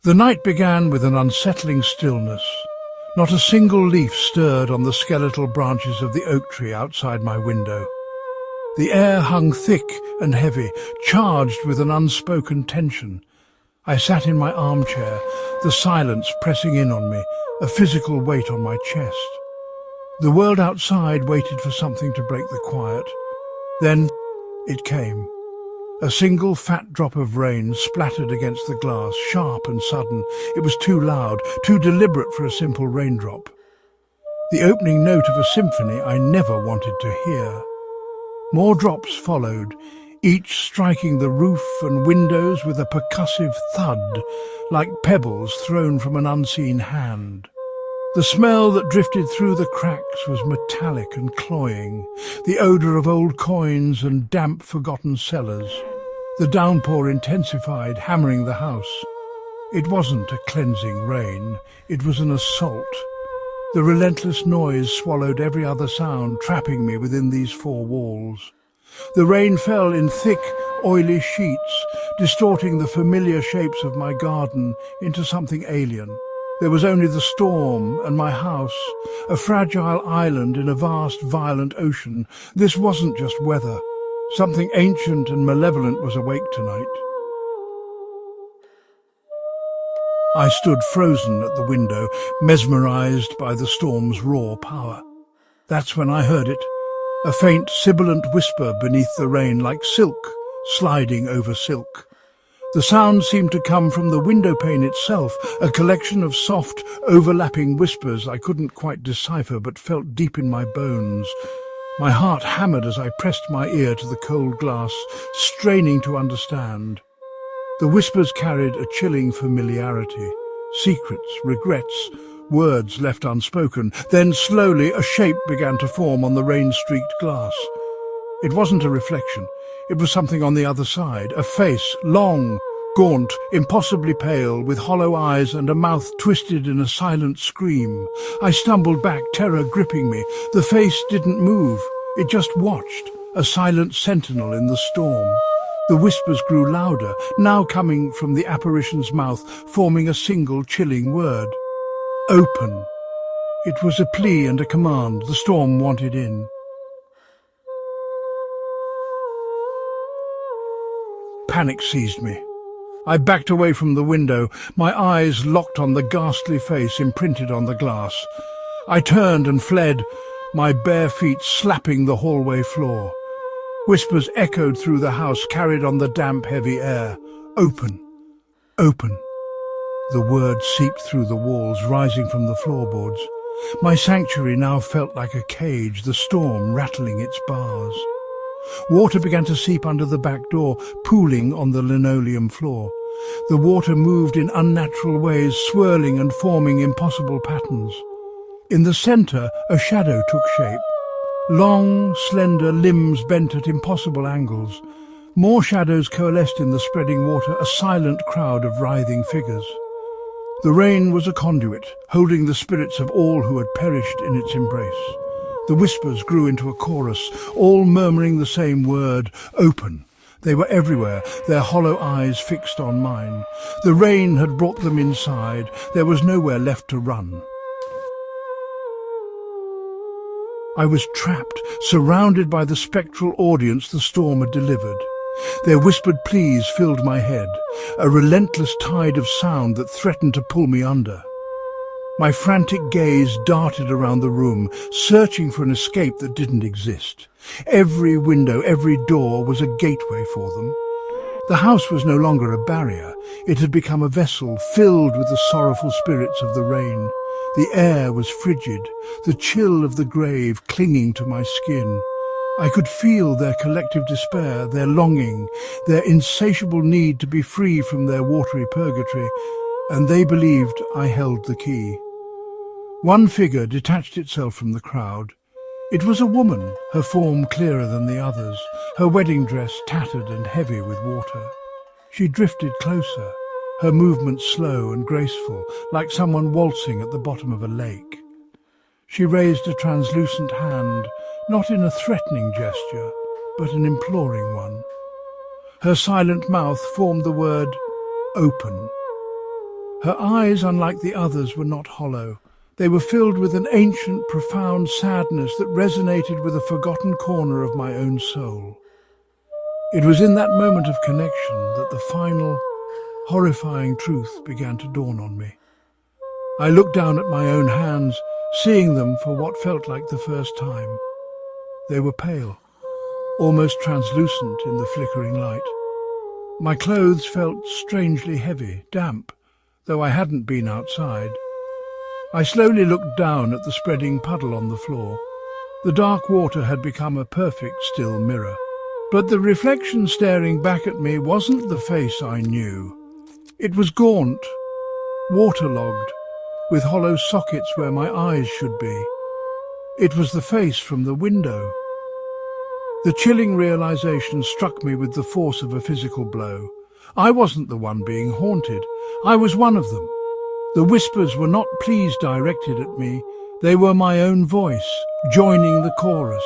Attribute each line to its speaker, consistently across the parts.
Speaker 1: The night began with an unsettling stillness. Not a single leaf stirred on the skeletal branches of the oak tree outside my window. The air hung thick and heavy, charged with an unspoken tension. I sat in my armchair, the silence pressing in on me, a physical weight on my chest. The world outside waited for something to break the quiet. Then it came. A single fat drop of rain splattered against the glass, sharp and sudden. It was too loud, too deliberate for a simple raindrop. The opening note of a symphony I never wanted to hear. More drops followed, each striking the roof and windows with a percussive thud, like pebbles thrown from an unseen hand. The smell that drifted through the cracks was metallic and cloying, the odour of old coins and damp, forgotten cellars. The downpour intensified, hammering the house. It wasn't a cleansing rain, it was an assault. The relentless noise swallowed every other sound, trapping me within these four walls. The rain fell in thick, oily sheets, distorting the familiar shapes of my garden into something alien. There was only the storm and my house, a fragile island in a vast, violent ocean. This wasn't just weather. Something ancient and malevolent was awake tonight. I stood frozen at the window, mesmerized by the storm's raw power. That's when I heard it, a faint, sibilant whisper beneath the rain, like silk sliding over silk. The sound seemed to come from the window pane itself, a collection of soft, overlapping whispers I couldn't quite decipher but felt deep in my bones. My heart hammered as I pressed my ear to the cold glass, straining to understand. The whispers carried a chilling familiarity, secrets, regrets, words left unspoken. Then slowly a shape began to form on the rain-streaked glass. It wasn't a reflection. It was something on the other side, a face, long, gaunt, impossibly pale, with hollow eyes and a mouth twisted in a silent scream. I stumbled back, terror gripping me. The face didn't move. It just watched, a silent sentinel in the storm. The whispers grew louder, now coming from the apparition's mouth, forming a single chilling word. Open. It was a plea and a command the storm wanted in. Panic seized me. I backed away from the window, my eyes locked on the ghastly face imprinted on the glass. I turned and fled, my bare feet slapping the hallway floor. Whispers echoed through the house, carried on the damp, heavy air. Open. Open. The word seeped through the walls, rising from the floorboards. My sanctuary now felt like a cage, the storm rattling its bars. Water began to seep under the back door, pooling on the linoleum floor. The water moved in unnatural ways, swirling and forming impossible patterns. In the centre, a shadow took shape. Long, slender limbs bent at impossible angles. More shadows coalesced in the spreading water, a silent crowd of writhing figures. The rain was a conduit, holding the spirits of all who had perished in its embrace. The whispers grew into a chorus, all murmuring the same word, open. They were everywhere, their hollow eyes fixed on mine. The rain had brought them inside. There was nowhere left to run. I was trapped, surrounded by the spectral audience the storm had delivered. Their whispered pleas filled my head, a relentless tide of sound that threatened to pull me under. My frantic gaze darted around the room, searching for an escape that didn't exist. Every window, every door was a gateway for them. The house was no longer a barrier. It had become a vessel filled with the sorrowful spirits of the rain. The air was frigid, the chill of the grave clinging to my skin. I could feel their collective despair, their longing, their insatiable need to be free from their watery purgatory, and they believed I held the key. One figure detached itself from the crowd. It was a woman, her form clearer than the others, her wedding dress tattered and heavy with water. She drifted closer, her movements slow and graceful, like someone waltzing at the bottom of a lake. She raised a translucent hand, not in a threatening gesture, but an imploring one. Her silent mouth formed the word, open. Her eyes, unlike the others, were not hollow. They were filled with an ancient, profound sadness that resonated with a forgotten corner of my own soul. It was in that moment of connection that the final, horrifying truth began to dawn on me. I looked down at my own hands, seeing them for what felt like the first time. They were pale, almost translucent in the flickering light. My clothes felt strangely heavy, damp, though I hadn't been outside. I slowly looked down at the spreading puddle on the floor. The dark water had become a perfect still mirror. But the reflection staring back at me wasn't the face I knew. It was gaunt, waterlogged, with hollow sockets where my eyes should be. It was the face from the window. The chilling realization struck me with the force of a physical blow. I wasn't the one being haunted. I was one of them. The whispers were not pleas directed at me. They were my own voice, joining the chorus.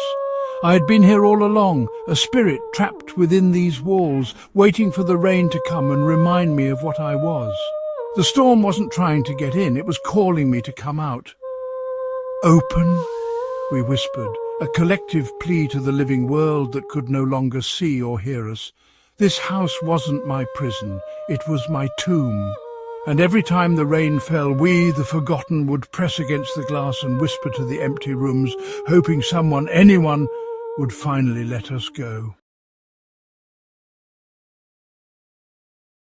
Speaker 1: I had been here all along, a spirit trapped within these walls, waiting for the rain to come and remind me of what I was. The storm wasn't trying to get in, it was calling me to come out. Open, we whispered, a collective plea to the living world that could no longer see or hear us. This house wasn't my prison, it was my tomb. And every time the rain fell, we, the forgotten, would press against the glass and whisper to the empty rooms, hoping someone, anyone, would finally let us go.